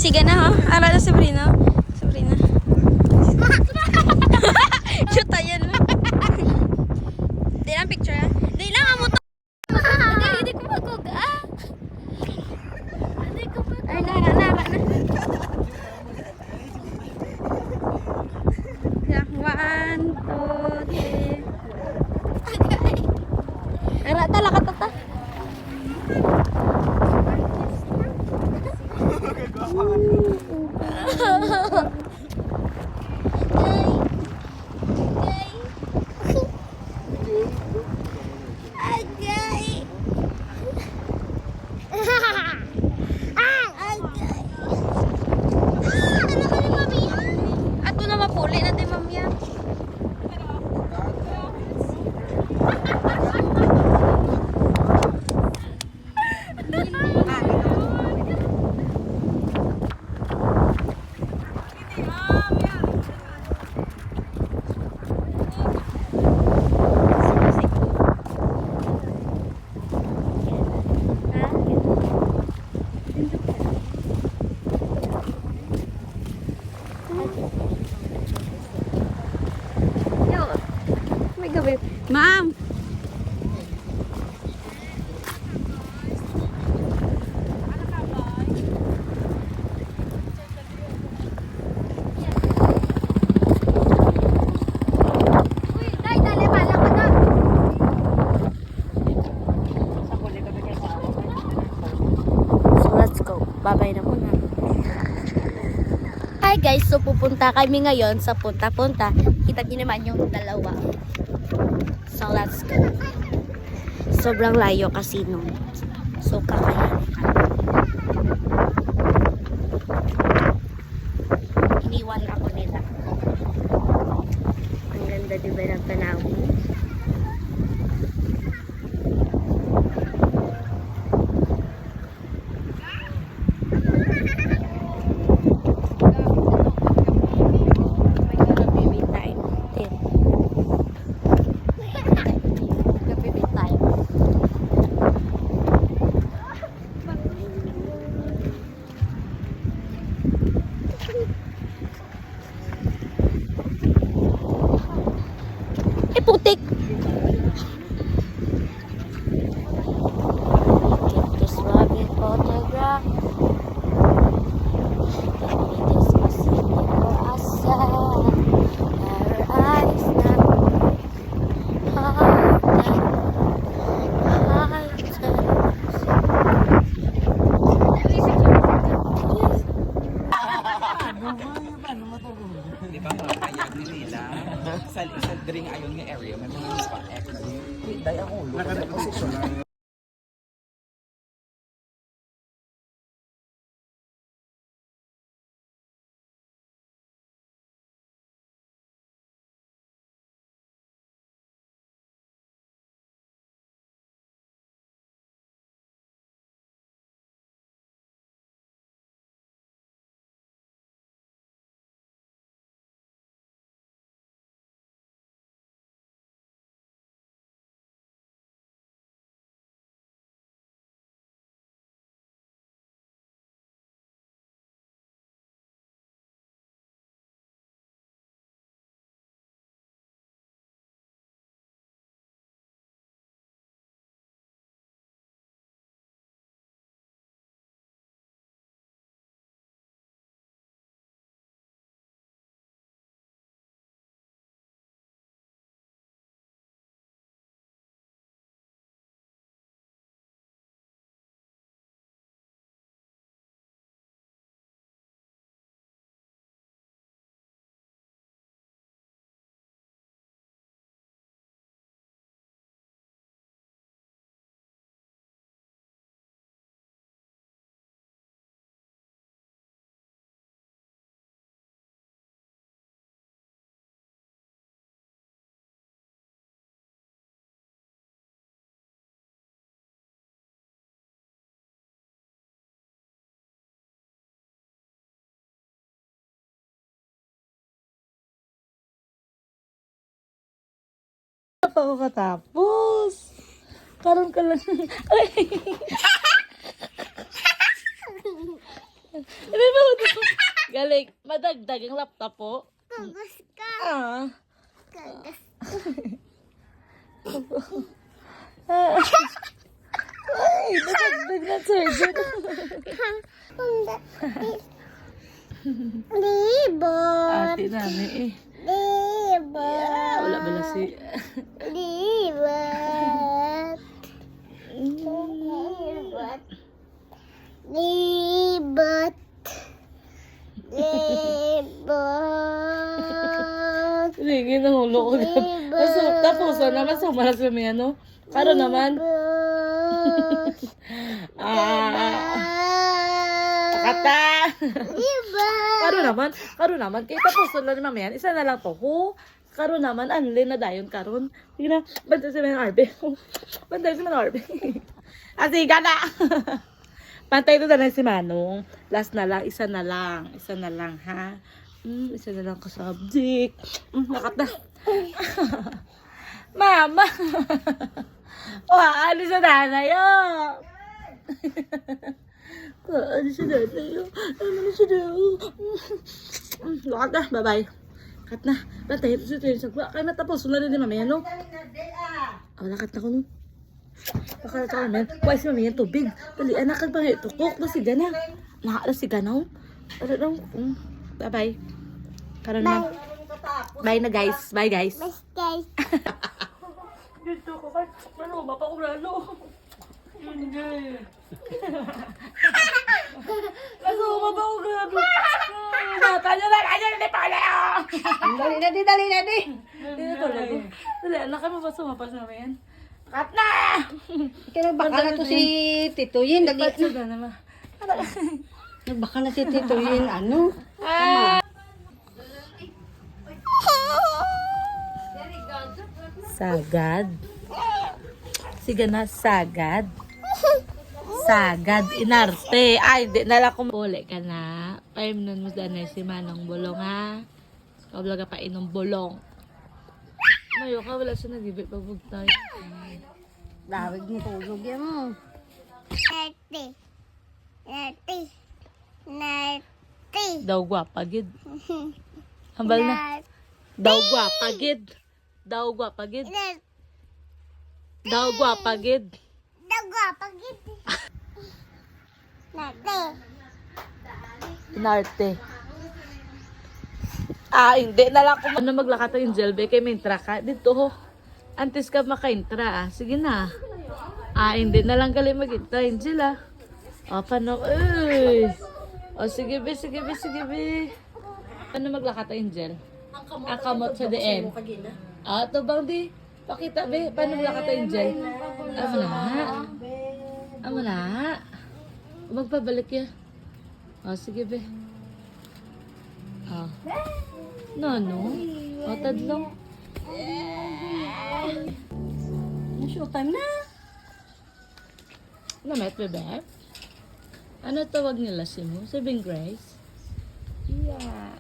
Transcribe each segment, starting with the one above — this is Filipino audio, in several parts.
Sige na ha. Ara na Sabrina. Sabrina. Shoot tayo na. Di lang picture ha. Di lang ang motor. Hindi ko magkuga. Hindi ko magkuga. Ay, nara na. Yeah, 1, 2, 3. Ara, talaka tata. Ato na mapuli na din mamaya. Ma'am! So let's go. Babay na muna. Hi guys, so pupunta kami ngayon sa punta-punta. Kita niyo naman yung dalawa. So let's go. Sobrang layo kasi nung. So kakayanin kami. Iniwan ako nila. Ang ganda diba ng tanawin? Putik. Just loving photograph. This was for us. Our eyes now. Di ba mga kayag ni nila? Sa drink ayon nga area, may mga spot X. Day ang ulo. Nakaposisyon. Pa ako katapos. Karon ka lang. Galing. Madagdag ang laptop po. Kagas ka. Ah. Kagas. Ay, madagdag na surgeon. Libot. Ate nani eh. Libot. Wala ba na si... Libot. Libot. Libot. Libot. Sige, nahulo ko na. Tapos naman, sumalas kami ano. Karo naman. Kata. Karo naman. Kaya tapos na naman yan. Isa na lang to. Karo naman, anli na dayon karon. Sige na, bantay si Manang Arbe. Bantay si Manang Arbe. Sige na. Pantay ito na lang si Manong. Last na lang, isa na lang. Isa na lang, ha? Isa na lang ka-subject. Nakata. Mama. Ano sa nanay, oh. Ano sa nanay, oh. Ano sa nanay, oh. Nakata, bye-bye. Kat na. Bantay ito si Train. Kaya natapos. Wala rin ni Mami, ano? Wala kat na ko, no? Baka ito naman, why si Mami yan tubig? Dali, anak ka ba ito? Cook na si Gana. Nakakala si Ganaw. Ano daw? Bye-bye. Karoon naman. Bye na guys. Bye guys. Bye guys. Dito ko kay. Ano ba pa ko lalo? Hindi. Nasuma ba ko lalo? Kanya na hindi pala. Dali na di. Hindi talaga. Dali, anak kami ba sumapas namin? Kat na! Kaya baka na to si Tito Yin. Ba't suga naman? Nagbaka na si Tito Yin. Ano? Sagad. Sige na, sagad. Sagad, inarte. Ay, di nala ko. Uli ka na. Painom mo na si Manong Bolong, ha? Kabla ka pa inom bolong. Mayo ka, wala siya nag-ibig pabog tayo. Dawig mo tulog yan mo. Nati. Daw gwapa, gid. Hambal na. Daw gwapa, gid. Daw gwapa, gid. Daw gwapa, gid. Dagwa pagit. Nati. Inarte. Hindi na lang kung ano maglakato yung jelbe kay may intra ka. Dito ho. Antes ka maka-intra, sige na. Hindi na lang gali mag-intra, Angela. Paano? Sige be. Paano maglakato, Angel? Ang kamot sa DM. Ito bang di? Pakita be. Paano maglakato, Angel? Amo na. Magpabalik ya. Sige be. No. Tadlong. Showtime na. Namet, bebe? Ano tawag nila si mo? Saving Grace? Yeah.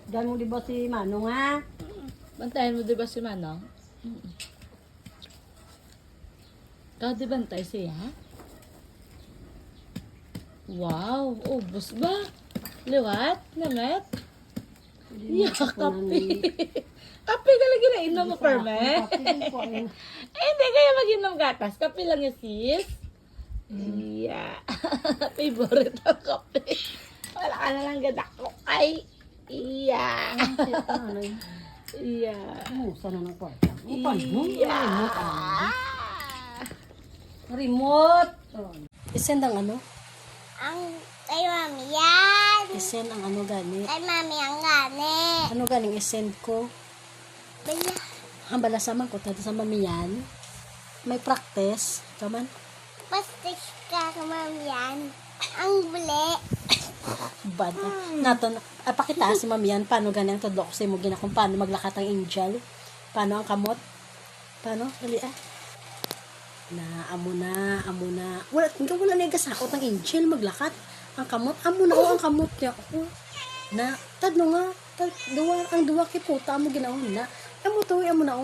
Diyan mo di ba si Manong ha? Bantayan mo diba si Manong? Ikaw di bantay siya? Wow! Ubus ba? Liwat? Namet? Yeah, kape. Kape ka lagi na inom mo, Perme. Hindi kaya mag-inom gatas. Kape lang yung sis. Yeah. Favorite ang kape. Wala ka na lang gadak ko. Ay. Yeah. Yeah. Musa na ng kwarta. Yeah. Remote. Isend ang ano? Ang kay mami yan. Isend ang ano gani? Kay mami ang gani. Ano ganing isend ko? Baya. Hambala sama ko tayo sa mami yan. May practice. Kaman? Pastis ka kay mami yan. Ang buli. Bad. Nato, pakita si mami yan. Paano ganing tudlo ko sa mo gina kung paano maglakat ang angel. Paano ang kamot? Paano? Dali amo na. Wala na yung gasakot ng angel maglakat. Ang kamot, amo na ang kamot niya. Na, tadno nga. Ang duwa kiputa mo ginaon na. Amo na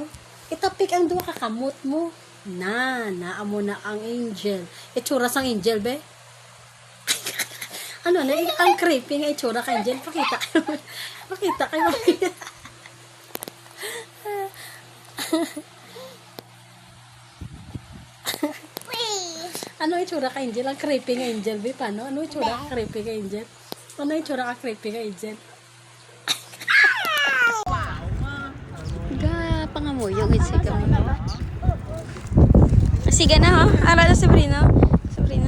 Itapik ang duwa kakamot mo. Naamo na ang angel. Itsura sang angel, be? Ano na, ang creepy nga itsura ka angel. Pakita kayo. Pakita kayo. Ano itsura ka angel? Ang creepy nga angel, be? Paano? Ano itsura ka creepy ka angel? Ano itsura ka creepy ka angel? Ga, pangamuyo gid siya kami. Sige na ha. Ara na Sabrina. Sabrina.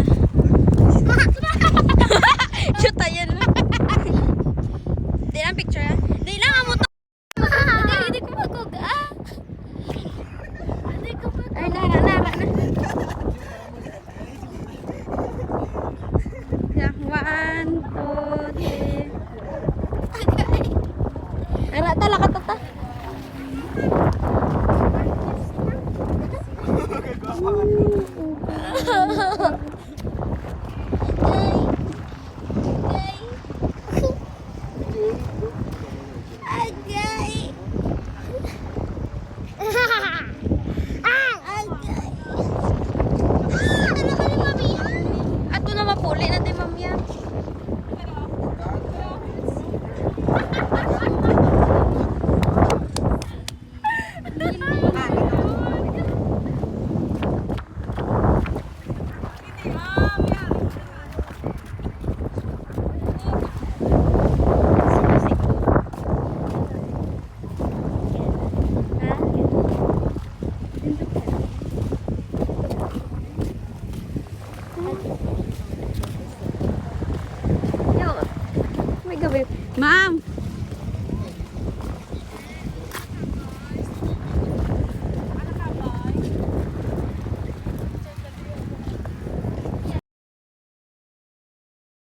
Shoot tayo na. Di lang picture ha. Di lang amo to. Hindi ko magkuga. Hindi ko pa. Ay nara na. Yeah, 1, 2, 3. Ara talaga to.